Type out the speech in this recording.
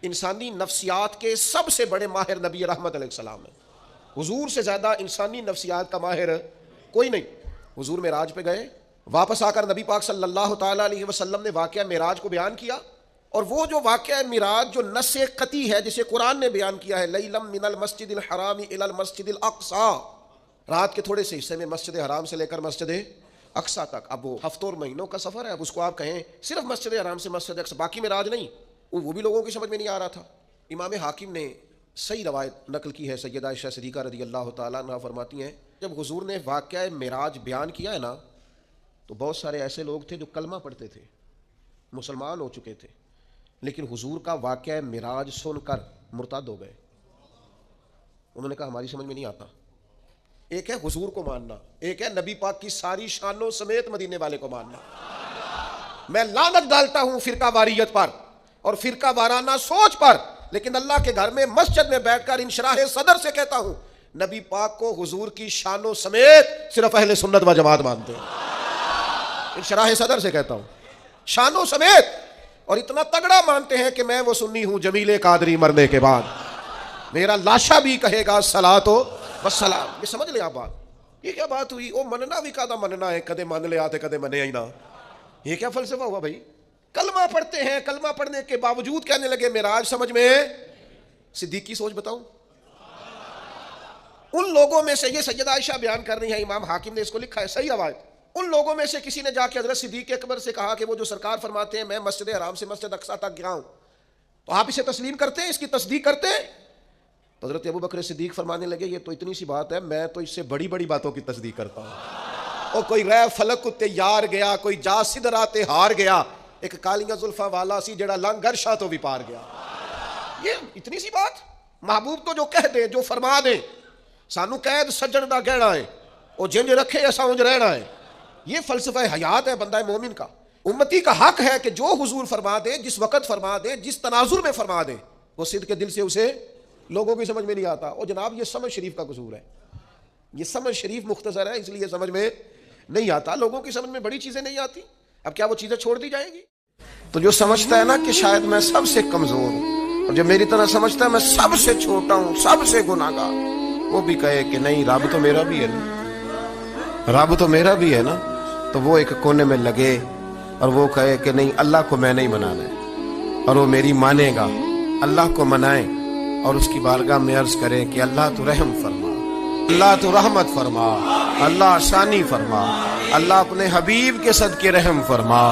انسانی نفسیات کے سب سے بڑے ماہر نبی رحمت علیہ السلام ہیں۔ حضور سے زیادہ انسانی نفسیات کا ماہر کوئی نہیں۔ حضور معراج پہ گئے، واپس آ کر نبی پاک صلی اللہ تعالیٰ علیہ وسلم نے واقعہ معراج کو بیان کیا، اور وہ جو واقعہ معراج جو نص قطعی ہے جسے قرآن نے بیان کیا ہے، لیلم من المسجد الحرام الی المسجد الاقصی، رات کے تھوڑے سے حصے میں مسجد حرام سے لے کر مسجد اقصی تک۔ اب وہ ہفتوں اور مہینوں کا سفر ہے، اب اس کو آپ کہیں صرف مسجد حرام سے مسجد اقصی، باقی معراج نہیں، وہ بھی لوگوں کی سمجھ میں نہیں آ رہا تھا۔ امام حاکم نے صحیح روایت نقل کی ہے، سیدہ عائشہ صدیقہ رضی اللہ تعالیٰ عنہا فرماتی ہیں جب حضور نے واقعہ معراج بیان کیا ہے نا، تو بہت سارے ایسے لوگ تھے جو کلمہ پڑھتے تھے، مسلمان ہو چکے تھے، لیکن حضور کا واقعہ معراج سن کر مرتد ہو گئے۔ انہوں نے کہا ہماری سمجھ میں نہیں آتا۔ ایک ہے حضور کو ماننا، ایک ہے نبی پاک کی ساری شانوں سمیت مدینے والے کو ماننا۔ میں لعنت ڈالتا ہوں فرقہ واریت پر اور فرقہ وارانہ سوچ پر، لیکن اللہ کے گھر میں مسجد میں بیٹھ کر انشراح صدر سے کہتا ہوں نبی پاک کو حضور کی شانوں سمیت صرف اہل سنت و جماعت مانتے ہیں۔ انشراح صدر سے کہتا ہوں شانوں سمیت، اور اتنا تگڑا مانتے ہیں کہ میں وہ سنی ہوں جمیل قادری مرنے کے بعد میرا لاشا بھی کہے گا صلاۃ والسلام۔ یہ سمجھ لیں آپ بات، یہ کیا بات ہوئی؟ وہ مننا بھی کہا مننا ہے، کدے مان لے آتے کدے منے ہی نہ، یہ کیا فلسفہ ہوا بھائی؟ کلمہ پڑھتے ہیں، کلمہ پڑھنے کے باوجود کہنے لگے معراج سمجھ میں۔ صدیق کی سوچ بتاؤں، ان لوگوں میں سے، یہ سیدہ عائشہ بیان کر رہی ہے، امام حاکم نے اس کو لکھا ہے صحیح روایت، ان لوگوں میں سے کسی نے جا کے حضرت صدیق اکبر سے کہا کہ وہ جو سرکار فرماتے ہیں میں مسجد حرام سے مسجد اقصی تک گیا ہوں، تو آپ اسے تسلیم کرتے ہیں، اس کی تصدیق کرتے ہیں؟ تو حضرت ابو بکر صدیق فرمانے لگے یہ تو اتنی سی بات ہے، میں تو اس سے بڑی بڑی باتوں کی تصدیق کرتا ہوں۔ اور کوئی غیر فلک کتے یار گیا، کوئی جا سدراتے ہار گیا، ایک کالیاں زلفاں والا سی جڑا لنگ گرشا تو بھی پار گیا۔ یہ اتنی سی بات؟ محبوب تو جو کہہ دے، جو فرما دے، سانو قید سجن دا گہنا ہے، وہ جنج رکھے ایسا انج رہنا ہے، یہ فلسفہ حیات ہے بندہ مومن کا۔ امتی کا حق ہے کہ جو حضور فرما دے، جس وقت فرما دے، جس تناظر میں فرما دے، وہ صدق کے دل سے اسے لوگوں کی سمجھ میں نہیں آتا۔ اور جناب یہ سمجھ شریف کا قصور ہے، یہ سمجھ شریف مختصر ہے، اس لیے سمجھ میں نہیں آتا، لوگوں کی سمجھ میں بڑی چیزیں نہیں آتی۔ اب کیا وہ چیزیں چھوڑ دی جائیں گی؟ تو جو سمجھتا ہے نا کہ شاید میں سب سے کمزور ہوں، اور جو میری طرح سمجھتا ہے میں سب سے چھوٹا ہوں، سب سے گناہگار، وہ بھی کہے کہ نہیں رب تو میرا بھی ہے نا، رب تو میرا بھی ہے نا، تو وہ ایک کونے میں لگے اور وہ کہے کہ نہیں اللہ کو میں نہیں منانا ہے، اور وہ میری مانے گا، اللہ کو منائے اور اس کی بارگاہ میں عرض کرے کہ اللہ تو رحم فرما، اللہ تو رحمت فرما، اللہ آسانی فرما، اللہ اپنے حبیب کے صدقے رحم فرما۔